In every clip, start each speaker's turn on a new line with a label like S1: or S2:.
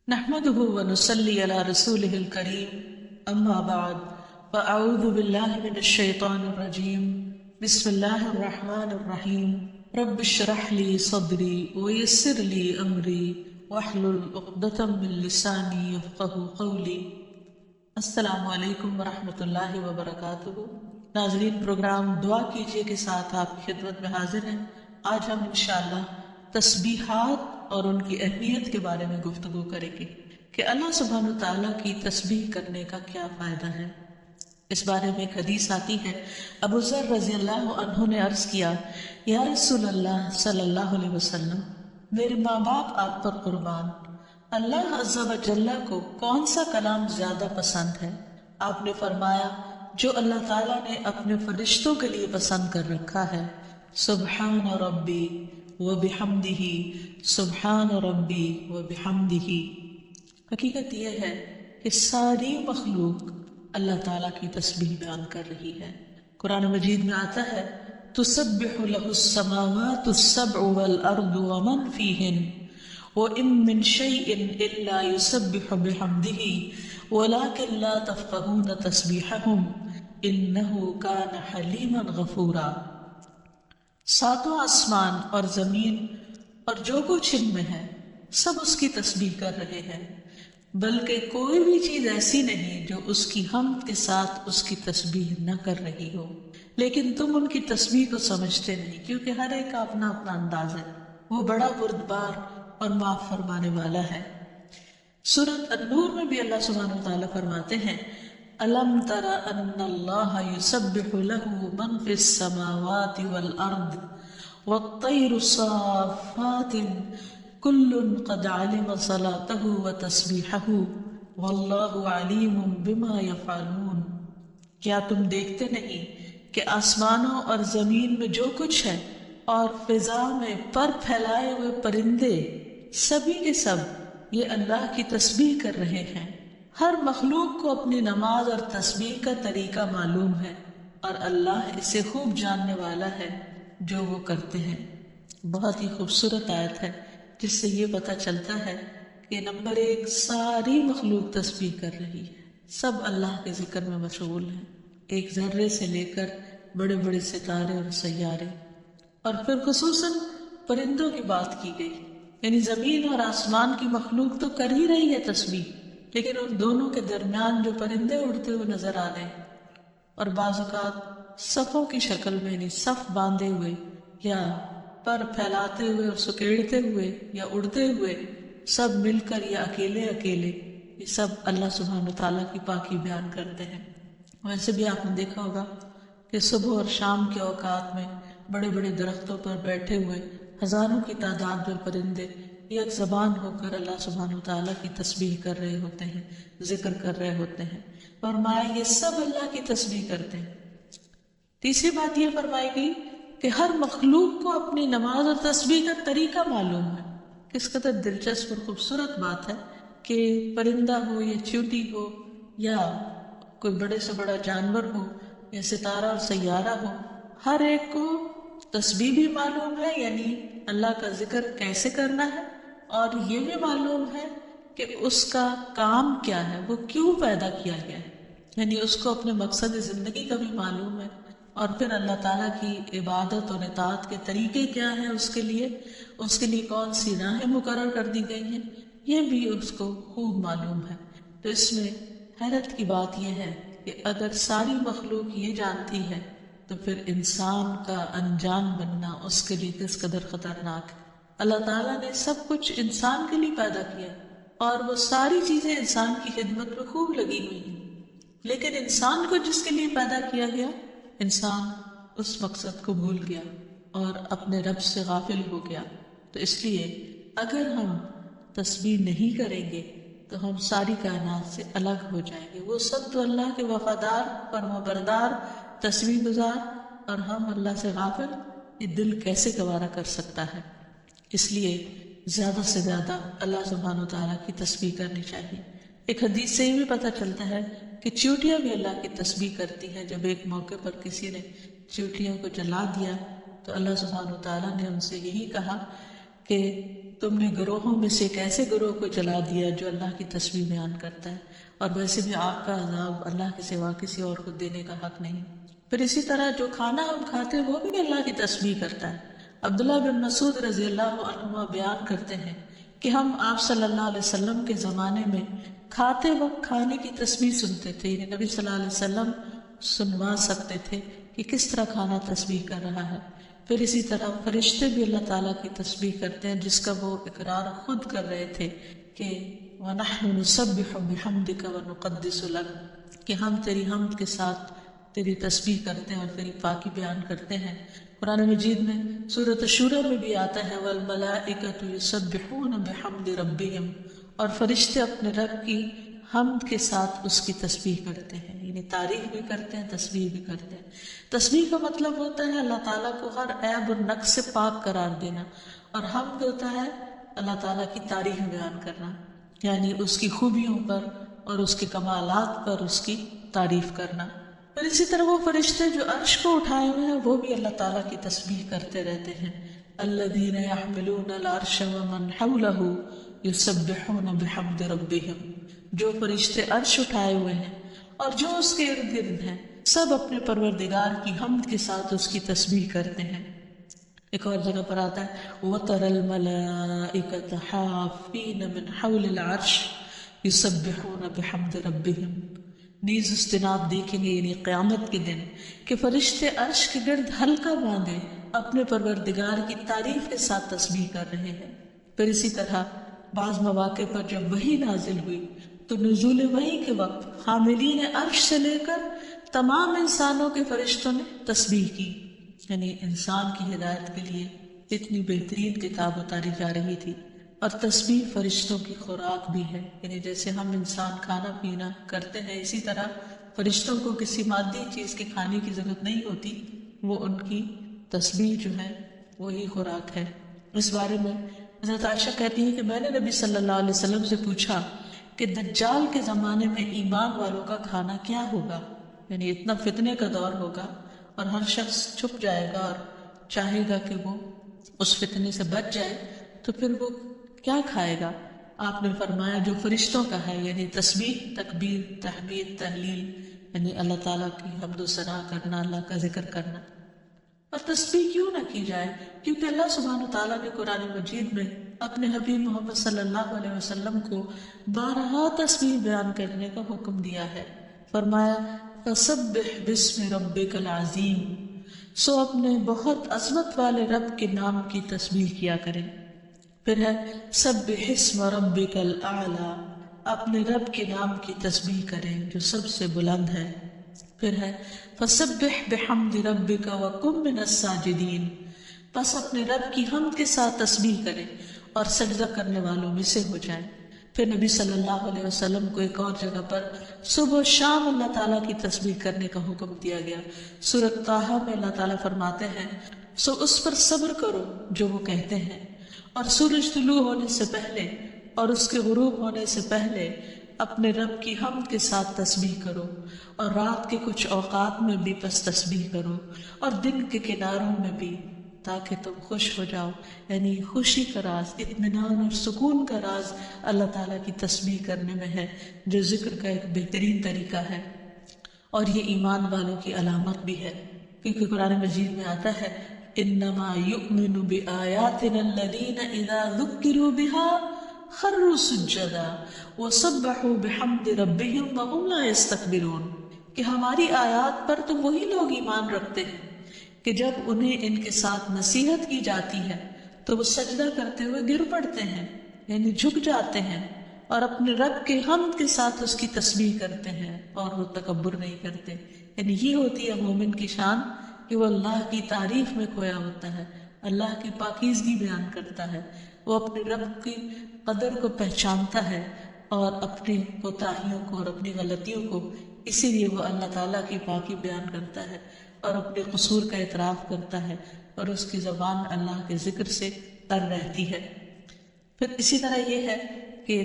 S1: نحمده ونصلي على رسوله الكريم أما بعد فأعوذ بالله من الشيطان الرجيم بسم الله الرحمن الرحيم رب اشرح لي صدري ويسر لي أمري واحلل عقدة من لساني يفقهوا قولي۔ السلام علیکم ورحمۃ اللہ وبرکاتہ۔ ناظرین، پروگرام دعا کیجیے کے ساتھ آپ کی خدمت میں حاضر ہیں۔ آج ہم انشاءاللہ تسبیحات اور ان کی اہمیت کے بارے میں گفتگو کریں گے کہ اللہ سبحانہ وتعالیٰ کی تسبیح کرنے کا کیا فائدہ ہے۔ اس بارے میں ایک حدیث آتی ہے، ابو ذر رضی اللہ عنہ نے عرض کیا، یا رسول اللہ صلی اللہ علیہ وسلم، میرے ماں باپ آپ پر قربان، اللہ عز و جل کو کون سا کلام زیادہ پسند ہے؟ آپ نے فرمایا، جو اللہ تعالیٰ نے اپنے فرشتوں کے لیے پسند کر رکھا ہے، سبحان ربی و بحمدہ، سبحان ربی و بحمدہ۔ حقیقت یہ ہے کہ ساری مخلوق اللہ تعالیٰ کی تسبیح بیان کر رہی ہے۔ قرآن مجید میں آتا ہے، تسبح لہ السماوات السبع والارض ومن فیہن وَإِن مِّن شَيْءٍ إِلَّا يُسَبِّحُ بِحَمْدِهِ وَلَكِن لَّا تَفْقَهُونَ تَسْبِيحَهُمْ إِنَّهُ كَانَ حَلِيمًا غَفُورًا۔ ساتوں آسمان اور زمین اور جو کچھ ان میں ہے سب اس کی تسبیح کر رہے ہیں، بلکہ کوئی بھی چیز ایسی نہیں جو اس کی حمد کے ساتھ اس کی تسبیح نہ کر رہی ہو، لیکن تم ان کی تسبیح کو سمجھتے نہیں، کیونکہ ہر ایک کا اپنا اپنا انداز ہے۔ وہ بڑا بردبار اور معاف فرمانے والا ہے۔ سورۃ النور میں بھی اللہ سبحانہ وتعالیٰ فرماتے ہیں، أَلَمْ تَرَ أَنَّ اللَّهَ يُسَبِّحُ لَهُ مَنْ فِي السَّمَاوَاتِ وَالْأَرْضِ وَالطَّيْرُ صَافَّاتٍ كُلٌّ قَدْ عَلِمَ صَلَاتَهُ وَتَسْبِيحَهُ وَاللَّهُ عَلِيمٌ بِمَا يَفْعَلُونَ۔ کیا تم دیکھتے نہیں کہ آسمانوں اور زمین میں جو کچھ ہے اور فضا میں پر پھیلائے ہوئے پرندے سبھی کے سب یہ اللہ کی تسبیح کر رہے ہیں۔ ہر مخلوق کو اپنی نماز اور تسبیح کا طریقہ معلوم ہے، اور اللہ اسے خوب جاننے والا ہے جو وہ کرتے ہیں۔ بہت ہی خوبصورت آیت ہے جس سے یہ پتہ چلتا ہے کہ نمبر ایک، ساری مخلوق تسبیح کر رہی ہے، سب اللہ کے ذکر میں مشغول ہیں، ایک ذرے سے لے کر بڑے بڑے ستارے اور سیارے۔ اور پھر خصوصاً پرندوں کی بات کی گئی، یعنی زمین اور آسمان کی مخلوق تو کر ہی رہی ہے تسبیح، لیکن ان دونوں کے درمیان جو پرندے اڑتے ہوئے نظر آ رہے ہیں اور بعض اوقات صفوں کی شکل میں، یعنی صف باندھے ہوئے یا پر پھیلاتے ہوئے اور سکیڑتے ہوئے یا اڑتے ہوئے، سب مل کر یا اکیلے اکیلے، یہ سب اللہ سبحانہ وتعالیٰ کی پاکی بیان کرتے ہیں۔ ویسے بھی آپ نے دیکھا ہوگا کہ صبح اور شام کے اوقات میں بڑے بڑے درختوں پر بیٹھے ہوئے ہزاروں کی تعداد میں پرندے ایک زبان ہو کر اللہ سبحانہ وتعالیٰ کی تسبیح کر رہے ہوتے ہیں، ذکر کر رہے ہوتے ہیں۔ فرمایا یہ سب اللہ کی تسبیح کرتے ہیں۔ تیسری بات یہ فرمائی گئی کہ ہر مخلوق کو اپنی نماز اور تسبیح کا طریقہ معلوم ہے۔ کس قدر دلچسپ اور خوبصورت بات ہے کہ پرندہ ہو یا چیونٹی ہو یا کوئی بڑے سے بڑا جانور ہو یا ستارہ اور سیارہ ہو، ہر ایک کو تسبیح بھی معلوم ہے، یعنی اللہ کا ذکر کیسے کرنا ہے، اور یہ بھی معلوم ہے کہ اس کا کام کیا ہے، وہ کیوں پیدا کیا گیا ہے، یعنی اس کو اپنے مقصد زندگی کا بھی معلوم ہے، اور پھر اللہ تعالیٰ کی عبادت اور اطاعت کے طریقے کیا ہیں، اس کے لیے کون سی راہیں مقرر کر دی گئی ہیں، یہ بھی اس کو خوب معلوم ہے۔ تو اس میں حیرت کی بات یہ ہے کہ اگر ساری مخلوق یہ جانتی ہے تو پھر انسان کا انجان بننا اس کے لیے کس قدر خطرناک ہے۔ اللہ تعالیٰ نے سب کچھ انسان کے لیے پیدا کیا اور وہ ساری چیزیں انسان کی خدمت میں خوب لگی ہوئی ہیں، لیکن انسان کو جس کے لیے پیدا کیا گیا، انسان اس مقصد کو بھول گیا اور اپنے رب سے غافل ہو گیا۔ تو اس لیے اگر ہم تسبیح نہیں کریں گے تو ہم ساری کائنات سے الگ ہو جائیں گے۔ وہ سب تو اللہ کے وفادار، فرمانبردار، تسبیح گزار، اور ہم اللہ سے غافل، یہ دل کیسے گوارا کر سکتا ہے؟ اس لیے زیادہ سے زیادہ اللہ سبحانہ وتعالیٰ کی تسبیح کرنی چاہیے۔ ایک حدیث سے یہ بھی پتہ چلتا ہے کہ چیونٹیاں بھی اللہ کی تسبیح کرتی ہیں۔ جب ایک موقع پر کسی نے چیونٹیوں کو جلا دیا تو اللہ سبحانہ وتعالیٰ نے ان سے یہی کہا کہ تم نے گروہوں میں سے ایک ایسے گروہ کو جلا دیا جو اللہ کی تسبیح بیان کرتا ہے، اور ویسے بھی آگ کا عذاب اللہ کے سوا کسی اور کو دینے کا حق نہیں۔ پھر اسی طرح جو کھانا ہم کھاتے ہیں وہ بھی اللہ کی تسبیح کرتا ہے۔ عبداللہ بن مسعود رضی اللہ عنہ بیان کرتے ہیں کہ ہم آپ صلی اللہ علیہ وسلم کے زمانے میں کھاتے وقت کھانے کی تسبیح سنتے تھے، یعنی نبی صلی اللہ علیہ وسلم سنوا سکتے تھے کہ کس طرح کھانا تسبیح کر رہا ہے۔ پھر اسی طرح فرشتے بھی اللہ تعالیٰ کی تسبیح کرتے ہیں، جس کا وہ اقرار خود کر رہے تھے کہ وَنَحْنُ نُسَبِّحُ بِحَمْدِكَ وَنُقَدِّسُ لَكَ، کہ ہم تیری حمد کے ساتھ تیری تسبیح کرتے ہیں اور تیری پاکی بیان کرتے ہیں۔ قرآن مجید میں سورۃ الشورى میں بھی آتا ہے وَالْمَلَائِكَةُ يُسَبِّحُونَ بِحَمْدِ رَبِّهِمْ، اور فرشتے اپنے رب کی حمد کے ساتھ اس کی تسبیح کرتے ہیں، یعنی تعریف بھی کرتے ہیں، تسبیح بھی کرتے ہیں۔ تسبیح کا مطلب ہوتا ہے اللہ تعالیٰ کو ہر عیب اور نقص سے پاک قرار دینا، اور حمد ہوتا ہے اللہ تعالیٰ کی تعریف بیان کرنا، یعنی اس کی خوبیوں پر اور اس کے کمالات پر اس کی تعریف کرنا۔ اور اسی طرح وہ فرشتے جو عرش کو اٹھائے ہوئے ہیں وہ بھی اللہ تعالیٰ کی تسبیح کرتے رہتے ہیں۔ الذین یحملون العرش ومن حولہ یسبحون بحمد ربہم، جو فرشتے عرش اٹھائے ہوئے ہیں اور جو اس کے ارد گرد ہیں سب اپنے پروردگار کی حمد کے ساتھ اس کی تسبیح کرتے ہیں۔ ایک اور جگہ پر آتا ہے وَتَرَى الْمَلَائِكَةَ حَافِّينَ مِنْ حَوْلِ الْعَرْشِ يُسَبِّحُونَ بِحَمْدِ رَبِّهِمْ، نیز اس دن آپ دیکھیں گے یعنی قیامت کے دن کہ فرشتے عرش کے گرد حلقہ باندھے اپنے پروردگار کی تعریف کے ساتھ تسبیح کر رہے ہیں۔ پھر اسی طرح بعض مواقع پر جب وحی نازل ہوئی تو نزول وحی کے وقت حاملین عرش سے لے کر تمام انسانوں کے فرشتوں نے تسبیح کی، یعنی انسان کی ہدایت کے لیے اتنی بہترین کتاب اتاری جا رہی تھی۔ اور تسبیح فرشتوں کی خوراک بھی ہے، یعنی جیسے ہم انسان کھانا پینا کرتے ہیں اسی طرح فرشتوں کو کسی مادی چیز کے کھانے کی ضرورت نہیں ہوتی، وہ ان کی تسبیح جو ہے وہی خوراک ہے۔ اس بارے میں حضرت عائشہ کہتی ہیں کہ میں نے نبی صلی اللہ علیہ وسلم سے پوچھا کہ دجال کے زمانے میں ایمان والوں کا کھانا کیا ہوگا، یعنی اتنا فتنے کا دور ہوگا اور ہر شخص چھپ جائے گا اور چاہے گا کہ وہ اس فتنے سے بچ جائے، تو پھر وہ کیا کھائے گا؟ آپ نے فرمایا جو فرشتوں کا ہے، یعنی تسبیح، تکبیر، تحمید، تحلیل، یعنی اللہ تعالیٰ کی حمد و ثنا کرنا، اللہ کا ذکر کرنا۔ اور تسبیح کیوں نہ کی جائے؟ کیونکہ اللہ سبحانہ وتعالیٰ نے قرآن مجید میں اپنے حبیب محمد صلی اللہ علیہ وسلم کو بارہا تسبیح بیان کرنے کا حکم دیا ہے۔ فرمایا فسبح باسم ربک العظیم، سو اپنے بہت عظمت والے رب کے نام کی تسبیح کیا کریں۔ پھر ہے سبح اسم ربک الاعلی، اپنے رب کے نام کی تسبیح کریں جو سب سے بلند ہے۔ پھر ہے فسبح بحمد ربک وکن من الساجدین، پس اپنے رب کی حمد کے ساتھ تسبیح کریں اور سجدہ کرنے والوں میں سے ہو جائیں۔ پھر نبی صلی اللہ علیہ وسلم کو ایک اور جگہ پر صبح و شام اللہ تعالیٰ کی تسبیح کرنے کا حکم دیا گیا۔ سورۃ طٰہٰ میں اللہ تعالیٰ فرماتے ہیں سو اس پر صبر کرو جو وہ کہتے ہیں، اور سورج طلوع ہونے سے پہلے اور اس کے غروب ہونے سے پہلے اپنے رب کی حمد کے ساتھ تسبیح کرو، اور رات کے کچھ اوقات میں بھی پس تسبیح کرو، اور دن کے کناروں میں بھی، تاکہ تم خوش ہو جاؤ۔ یعنی خوشی کا راز، اطمینان اور سکون کا راز اللہ تعالیٰ کی تسبیح کرنے میں ہے، جو ذکر کا ایک بہترین طریقہ ہے، اور یہ ایمان والوں کی علامت بھی ہے، کیونکہ قرآن مجید میں آتا ہے انما یؤمن بآیاتنا الذین اذا ذکروا بها خروا سجدا وسبحوا بحمد ربهم وهم لا يستكبرون، کہ ہماری آیات پر تو وہی لوگ ایمان رکھتے ہیں کہ جب انہیں ان کے ساتھ نصیحت کی جاتی ہے تو وہ سجدہ کرتے ہوئے گر پڑتے ہیں، یعنی جھک جاتے ہیں، اور اپنے رب کے حمد کے ساتھ اس کی تسبیح کرتے ہیں اور وہ تکبر نہیں کرتے۔ یعنی یہ ہوتی ہے مومن کی شان کہ وہ اللہ کی تعریف میں کھویا ہوتا ہے، اللہ کی پاکیزگی بیان کرتا ہے، وہ اپنے رب کی قدر کو پہچانتا ہے اور اپنی کوتاہیوں کو اور اپنی غلطیوں کو، اسی لیے وہ اللہ تعالیٰ کی پاکی بیان کرتا ہے اور اپنے قصور کا اعتراف کرتا ہے، اور اس کی زبان اللہ کے ذکر سے تر رہتی ہے۔ پھر اسی طرح یہ ہے کہ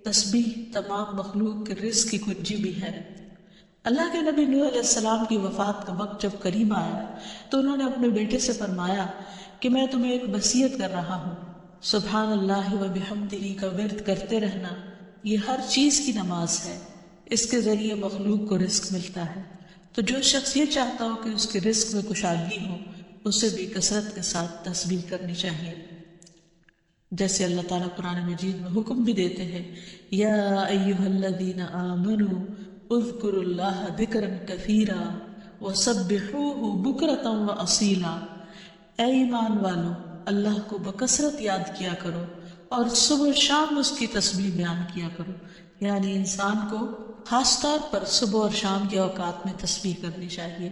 S1: تسبیح تمام مخلوق کے رزق کی کنجی بھی ہے۔ اللہ کے نبی نوح علیہ السلام کی وفات کا وقت جب قریب آیا تو انہوں نے اپنے بیٹے سے فرمایا کہ میں تمہیں ایک وصیت کر رہا ہوں سبحان اللہ و بحمدہ کا ورد کرتے رہنا، یہ ہر چیز کی نماز ہے، اس کے ذریعے مخلوق کو رزق ملتا ہے۔ تو جو شخص یہ چاہتا ہو کہ اس کے رزق میں کشادگی ہو، اسے بھی کثرت کے ساتھ تسبیح کرنی چاہیے، جیسے اللہ تعالیٰ قرآن مجید میں حکم بھی دیتے ہیں، یا ایہا الذین آمنوا اذکروا اللہ ذکرا کثیرا وسبحوہ بکرۃ واصیلا، اے ایمان والو اللہ کو بکثرت یاد کیا کرو اور صبح شام اس کی تسبیح بیان کیا کرو۔ یعنی انسان کو خاص طور پر صبح اور شام کے اوقات میں تسبیح کرنی چاہیے،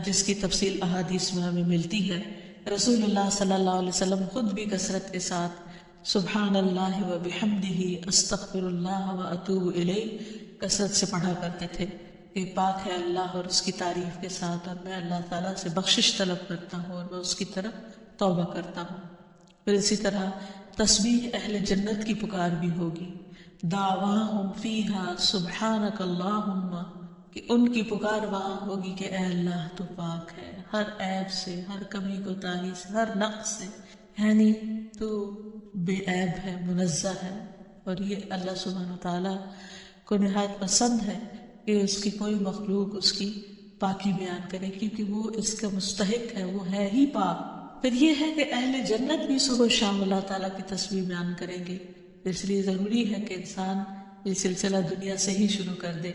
S1: جس کی تفصیل احادیث میں ہمیں ملتی ہے۔ رسول اللہ صلی اللہ علیہ وسلم خود بھی کثرت کے ساتھ سبحان اللہ و بحمدہ استغفر اللہ و اتوب الیہ کثرت سے پڑھا کرتے تھے کہ پاک ہے اللہ اور اس کی تعریف کے ساتھ، اور میں اللہ تعالیٰ سے بخشش طلب کرتا ہوں اور میں اس کی طرف توبہ کرتا ہوں۔ پھر اسی طرح تسبیح اہل جنت کی پکار بھی ہوگی، دعواہم فیہا سبحانک اللہم، کہ ان کی پکار وہاں ہوگی کہ اے اللہ تو پاک ہے ہر عیب سے، ہر کمی کوتاہی سے، ہر نقص سے، یعنی تو بے عیب ہے، منزہ ہے۔ اور یہ اللہ سبحانہ تعالیٰ کو نہایت پسند ہے کہ اس کی کوئی مخلوق اس کی پاکی بیان کرے، کیونکہ وہ اس کا مستحق ہے، وہ ہے ہی پاک۔ پھر یہ ہے کہ اہل جنت بھی صبح و شام اللہ تعالیٰ کی تسبیح بیان کریں گے، اس لیے ضروری ہے کہ انسان یہ سلسلہ دنیا سے ہی شروع کر دے۔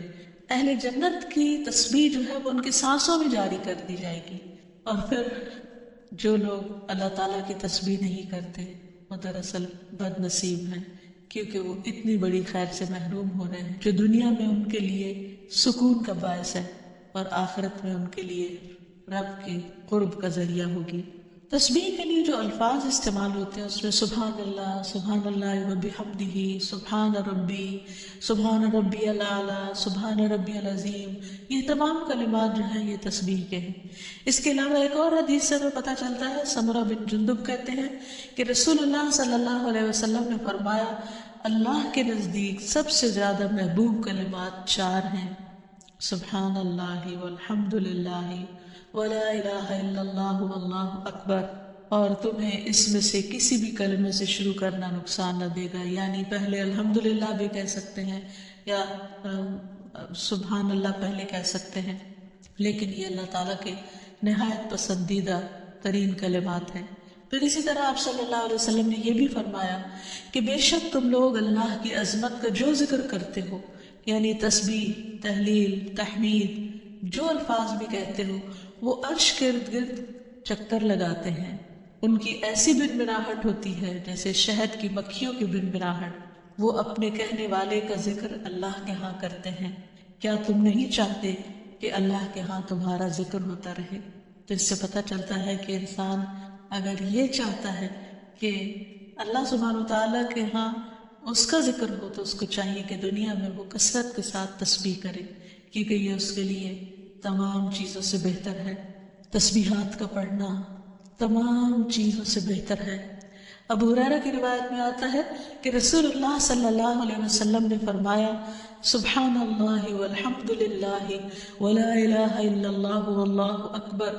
S1: اہل جنت کی تسبیح جو ہے وہ ان کی سانسوں میں جاری کر دی جائے گی، اور پھر جو لوگ اللہ تعالیٰ کی تسبیح نہیں کرتے وہ دراصل بد نصیب ہیں، کیونکہ وہ اتنی بڑی خیر سے محروم ہو رہے ہیں جو دنیا میں ان کے لیے سکون کا باعث ہے اور آخرت میں ان کے لیے رب کے قرب کا ذریعہ ہوگی۔ تسبیح کے لیے جو الفاظ استعمال ہوتے ہیں اس میں سبحان اللہ و بحمدہ، سبحان ربی الاعلیٰ، سبحان ربی العظیم، یہ تمام کلمات جو ہیں یہ تسبیح کے ہیں۔ اس کے علاوہ ایک اور حدیث سے ہمیں پتہ چلتا ہے، سمرہ بن جندب کہتے ہیں کہ رسول اللہ صلی اللہ علیہ وسلم نے فرمایا، اللہ کے نزدیک سب سے زیادہ محبوب کلمات 4 ہیں، سبحان اللہ والحمد للہ ولا الہ الا اللہ واللہ اکبر، اور تمہیں اس میں سے کسی بھی کلمے سے شروع کرنا نقصان نہ دے گا، یعنی پہلے الحمدللہ بھی کہہ سکتے ہیں یا سبحان اللہ پہلے کہہ سکتے ہیں، لیکن یہ اللہ تعالیٰ کے نہایت پسندیدہ ترین کلمات ہیں۔ پھر اسی طرح آپ صلی اللہ علیہ وسلم نے یہ بھی فرمایا کہ بے شک تم لوگ اللہ کی عظمت کا جو ذکر کرتے ہو، یعنی تسبیح، تہلیل، تحمید، جو الفاظ بھی کہتے ہو، وہ عرش کے ارد گرد چکر لگاتے ہیں، ان کی ایسی بنبناہٹ ہوتی ہے جیسے شہد کی مکھیوں کی بنبناہٹ، وہ اپنے کہنے والے کا ذکر اللہ کے ہاں کرتے ہیں، کیا تم نہیں چاہتے کہ اللہ کے ہاں تمہارا ذکر ہوتا رہے؟ تو اس سے پتہ چلتا ہے کہ انسان اگر یہ چاہتا ہے کہ اللہ سبحانہ وتعالیٰ کے ہاں اس کا ذکر ہو تو اس کو چاہیے کہ دنیا میں وہ کثرت کے ساتھ تسبیح کرے، کیونکہ یہ اس کے لیے تمام چیزوں سے بہتر ہے۔ تسبیحات کا پڑھنا تمام چیزوں سے بہتر ہے۔ ابو ہریرہ کی روایت میں آتا ہے کہ رسول اللہ صلی اللہ علیہ وسلم نے فرمایا، سبحان اللہ والحمد للہ ولا الہ الا اللہ واللہ اکبر،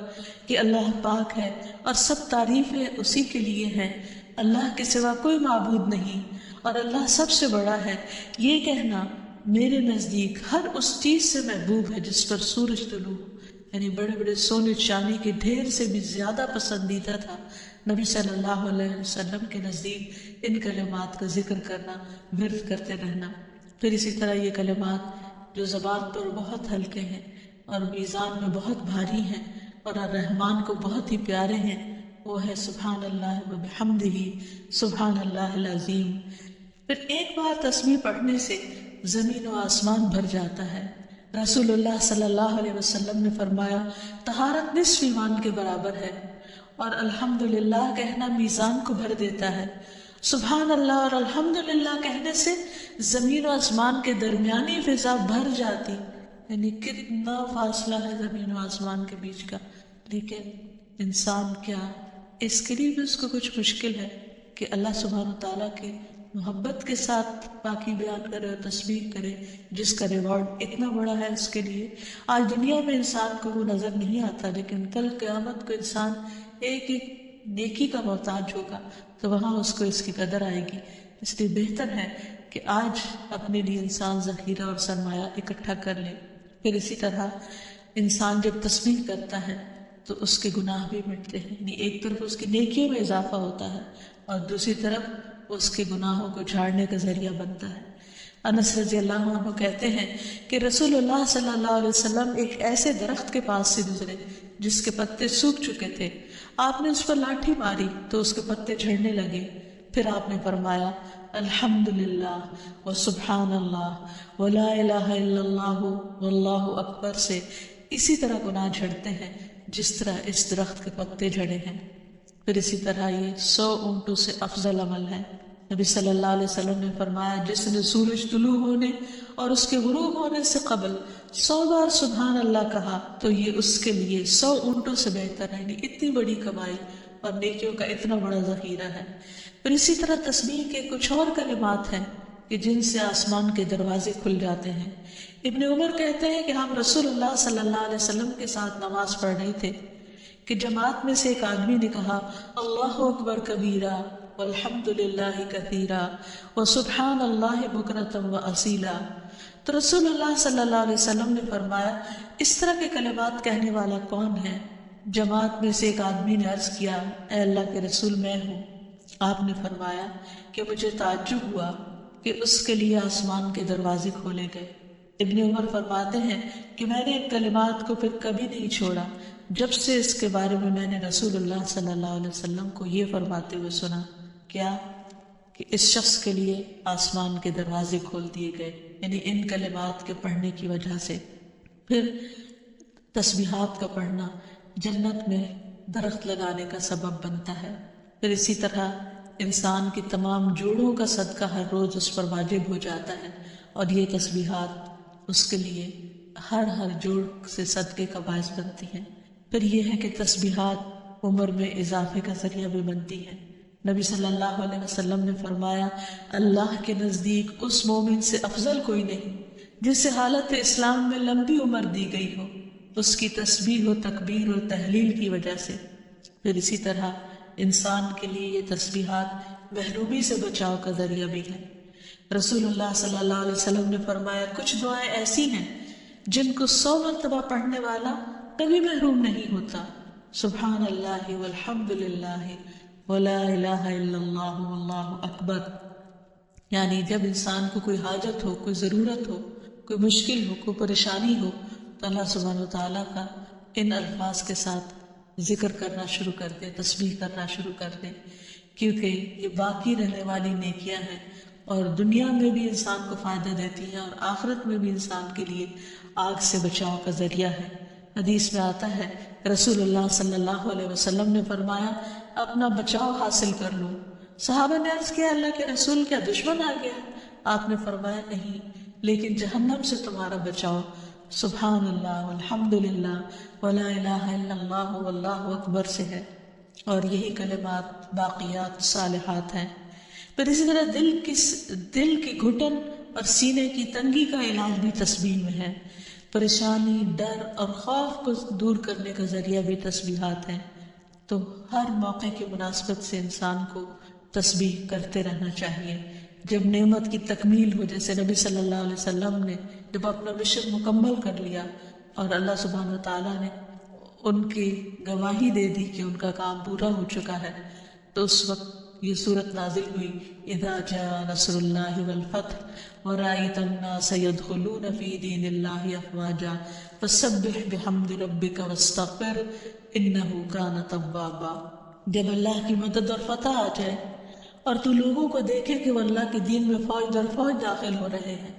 S1: کہ اللہ پاک ہے اور سب تعریفیں اسی کے لیے ہیں، اللہ کے سوا کوئی معبود نہیں اور اللہ سب سے بڑا ہے۔ یہ کہنا میرے نزدیک ہر اس چیز سے محبوب ہے جس پر سورج طلوع، یعنی بڑے بڑے سونے چاندی کے ڈھیر سے بھی زیادہ پسندیدہ تھا نبی صلی اللہ علیہ وسلم کے نزدیک ان کلمات کا ذکر کرنا، ورد کرتے رہنا۔ پھر اسی طرح یہ کلمات جو زبان پر بہت ہلکے ہیں اور میزان میں بہت بھاری ہیں اور الرحمن کو بہت ہی پیارے ہیں، وہ ہے سبحان اللہ و بحمدہ، سبحان اللہ العظیم۔ پھر ایک بار تسبیح پڑھنے سے زمین و آسمان بھر جاتا ہے۔ رسول اللہ صلی اللہ علیہ وسلم نے فرمایا، طہارت نصف ایمان کے برابر ہے، اور الحمدللہ کہنا میزان کو بھر دیتا ہے۔ سبحان اللہ اور الحمدللہ کہنے سے زمین و آسمان کے درمیانی فضا بھر جاتی، یعنی کتنا فاصلہ ہے زمین و آسمان کے بیچ کا، لیکن انسان کیا اس کے لیے بھی اس کو کچھ مشکل ہے کہ اللہ سبحانہ تعالیٰ کے محبت کے ساتھ پاکی بیان کرے اور تسبیح کرے، جس کا ریوارڈ اتنا بڑا ہے اس کے لیے۔ آج دنیا میں انسان کو وہ نظر نہیں آتا، لیکن کل قیامت کو انسان ایک ایک نیکی کا محتاج ہوگا تو وہاں اس کو اس کی قدر آئے گی. اس لیے بہتر ہے کہ آج اپنے لیے انسان ذخیرہ اور سرمایہ اکٹھا کر لے. پھر اسی طرح انسان جب تسبیح کرتا ہے تو اس کے گناہ بھی مٹتے ہیں، یعنی ایک طرف اس کی نیکیوں میں اضافہ ہوتا ہے اور دوسری طرف اس کے گناہوں کو جھاڑنے کا ذریعہ بنتا ہے. انس رضی اللہ عنہ کہتے ہیں کہ رسول اللہ صلی اللہ علیہ وسلم ایک ایسے درخت کے پاس سے گزرے جس کے پتے سوکھ چکے تھے. آپ نے اس پر لاٹھی ماری تو اس کے پتے جھڑنے لگے. پھر آپ نے فرمایا الحمدللہ و سبحان اللہ ولا الہ الا اللہ واللہ اکبر سے اسی طرح گناہ جھڑتے ہیں جس طرح اس درخت کے پتے جھڑے ہیں. پھر اسی طرح یہ 100 اونٹوں سے افضل عمل ہے. نبی صلی اللہ علیہ وسلم نے فرمایا جس نے سورج طلوع ہونے اور اس کے غروب ہونے سے قبل 100 بار سبحان اللہ کہا تو یہ اس کے لیے 100 اونٹوں سے بہتر ہے. یعنی اتنی بڑی کمائی اور نیکیوں کا اتنا بڑا ذخیرہ ہے. پھر اسی طرح تسبیح کے کچھ اور کلمات ہیں کہ جن سے آسمان کے دروازے کھل جاتے ہیں. ابن عمر کہتے ہیں کہ ہم رسول اللہ صلی اللہ علیہ وسلم کے ساتھ نماز پڑھ رہے تھے کہ جماعت میں سے ایک آدمی نے کہا اللہ اکبر کبیرہ والحمد للہ کثیرہ وسبحان اللہ بکرۃ واصیلا. تو رسول اللہ صلی اللہ علیہ وسلم نے فرمایا اس طرح کے کلمات کہنے والا کون ہے؟ جماعت میں سے ایک آدمی نے عرض کیا اے اللہ کے رسول میں ہوں. آپ نے فرمایا کہ مجھے تعجب ہوا کہ اس کے لیے آسمان کے دروازے کھولے گئے. ابن عمر فرماتے ہیں کہ میں نے ان کلمات کو پھر کبھی نہیں چھوڑا جب سے اس کے بارے میں نے رسول اللہ صلی اللہ علیہ وسلم کو یہ فرماتے ہوئے سنا کیا کہ اس شخص کے لیے آسمان کے دروازے کھول دیے گئے، یعنی ان کلمات کے پڑھنے کی وجہ سے. پھر تسبیحات کا پڑھنا جنت میں درخت لگانے کا سبب بنتا ہے. پھر اسی طرح انسان کی تمام جوڑوں کا صدقہ ہر روز اس پر واجب ہو جاتا ہے اور یہ تسبیحات اس کے لیے ہر جوڑ سے صدقے کا باعث بنتی ہیں. پھر یہ ہے کہ تسبیحات عمر میں اضافے کا ذریعہ بھی بنتی ہیں. نبی صلی اللہ علیہ وسلم نے فرمایا اللہ کے نزدیک اس مومن سے افضل کوئی نہیں جسے حالت اسلام میں لمبی عمر دی گئی ہو اس کی تسبیح و تکبیر و تحلیل کی وجہ سے. پھر اسی طرح انسان کے لیے یہ تسبیحات محرومی سے بچاؤ کا ذریعہ بھی ہے. رسول اللہ صلی اللہ علیہ وسلم نے فرمایا کچھ دعائیں ایسی ہیں جن کو 100 مرتبہ پڑھنے والا کبھی محروم نہیں ہوتا. سبحان اللہ والحمد للہ ولا الہ الا اللہ واللہ اکبر. یعنی جب انسان کو کوئی حاجت ہو، کوئی ضرورت ہو، کوئی مشکل ہو، کوئی پریشانی ہو تو اللہ سبحانہ وتعالیٰ کا ان الفاظ کے ساتھ ذکر کرنا شروع کر دے، تسبیح کرنا شروع کر دے، کیونکہ یہ باقی رہنے والی نیکیاں ہیں اور دنیا میں بھی انسان کو فائدہ دیتی ہیں اور آخرت میں بھی انسان کے لیے آگ سے بچاؤ کا ذریعہ ہے. حدیث میں آتا ہے رسول اللہ صلی اللہ علیہ وسلم نے فرمایا اپنا بچاؤ حاصل کر لو. صحابہ نے عرض کیا اللہ کے رسول کیا دشمن آ گیا؟ آپ نے فرمایا نہیں، لیکن جہنم سے تمہارا بچاؤ سبحان اللہ والحمد للہ ولا الہ الا اللہ واللہ اکبر سے ہے. اور یہی کلمات باقیات صالحات ہیں. پھر اسی طرح دل کی گھٹن اور سینے کی تنگی کا علاج بھی تسبیح میں ہے. پریشانی، ڈر اور خوف کو دور کرنے کا ذریعہ بھی تسبیحات ہیں. تو ہر موقع کی مناسبت سے انسان کو تسبیح کرتے رہنا چاہیے. جب نعمت کی تکمیل ہو، جیسے نبی صلی اللہ علیہ وسلم نے جب اپنا مشن مکمل کر لیا اور اللہ سبحانہ وتعالیٰ نے ان کی گواہی دے دی کہ ان کا کام پورا ہو چکا ہے، تو اس وقت یہ صورت نازل ہوئی اذا جاء نصر اللہ والفتح ورأیت الناس يدخلون فی دین اللہ افواجا فسبح بحمد ربک واستغفر انہ کان توابا. جب اللہ کی مدد اور فتح آ جائے اور تو لوگوں کو دیکھے کہ وہ اللہ کے دین میں فوج در فوج داخل ہو رہے ہیں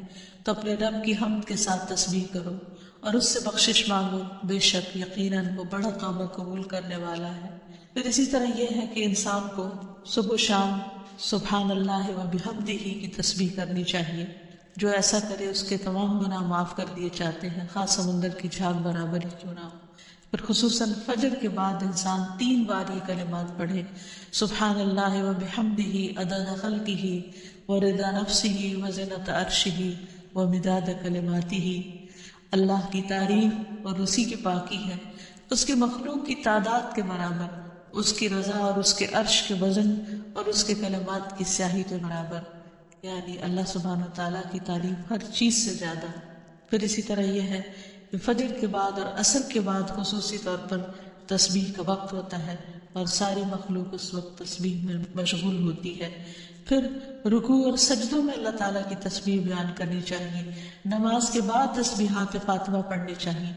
S1: تو اپنے رب کی حمد کے ساتھ تسبیح کرو اور اس سے بخشش مانگو، بے شک یقیناً وہ بڑا توبہ قبول کرنے والا ہے. پھر اسی طرح یہ ہے کہ انسان کو صبح و شام سبحان اللہ و بحمدہ کی تسبیح کرنی چاہیے. جو ایسا کرے اس کے تمام گناہ معاف کر دیے جاتے ہیں، خاص سمندر کی جھاگ برابر ہی کیوں نہ ہو. پھر خصوصاً فجر کے بعد انسان 3 بار یہ کلمات پڑھے سبحان اللہ و بحمدہ عدد خلقہ ورضا نفسہ وزنۃ عرشہ ومداد کلماتہ. اللہ کی تعریف اور اسی کی پاکی ہے، اس کے مخلوق کی تعداد کے برابر اس کی رضا اور اس کے عرش کے وزن اور اس کے کلمات کی سیاہی کے برابر، یعنی اللہ سبحانہ وتعالیٰ کی تعریف ہر چیز سے زیادہ۔ پھر اسی طرح یہ ہے کہ فجر کے بعد اور عصر کے بعد خصوصی طور پر تسبیح کا وقت ہوتا ہے اور ساری مخلوق اس وقت تسبیح میں مشغول ہوتی ہے۔ پھر رکوع اور سجدوں میں اللہ تعالیٰ کی تسبیح بیان کرنی چاہیے، نماز کے بعد تسبیحات فاطمہ پڑھنی چاہیے،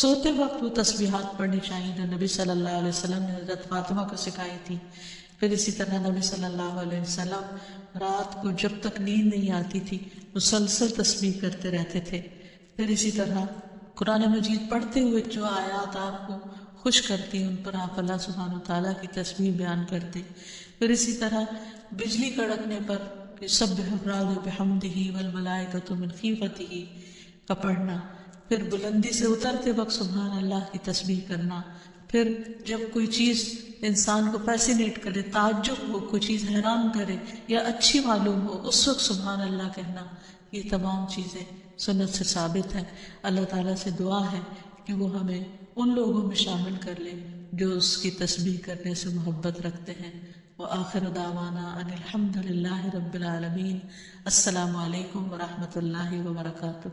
S1: سوتے وقت وہ تسبیحات پڑھنی چاہیے جو نبی صلی اللہ علیہ وسلم نے حضرت فاطمہ کو سکھائی تھی۔ پھر اسی طرح نبی صلی اللہ علیہ وسلم رات کو جب تک نیند نہیں آتی تھی مسلسل تسبیح کرتے رہتے تھے۔ پھر اسی طرح قرآن مجید پڑھتے ہوئے جو آیات آپ کو خوش کرتی ہیں ان پر آپ اللہ سبحانہ و تعالیٰ کی تسبیح بیان کرتے۔ پھر اسی طرح بجلی کڑکنے پر یسبح الرعد بحمدہ والملائکۃ من خیفتہ کا پڑھنا، پھر بلندی سے اترتے وقت سبحان اللہ کی تسبیح کرنا، پھر جب کوئی چیز انسان کو فیسینیٹ کرے، تعجب ہو، کوئی چیز حیران کرے یا اچھی معلوم ہو، اس وقت سبحان اللہ کہنا، یہ تمام چیزیں سنت سے ثابت ہے۔ اللہ تعالیٰ سے دعا ہے کہ وہ ہمیں ان لوگوں میں شامل کر لے جو اس کی تسبیح کرنے سے محبت رکھتے ہیں۔ وآخر دعوانا ان الحمد للہ رب العالمین۔ السلام علیکم ورحمۃ اللہ وبرکاتہ۔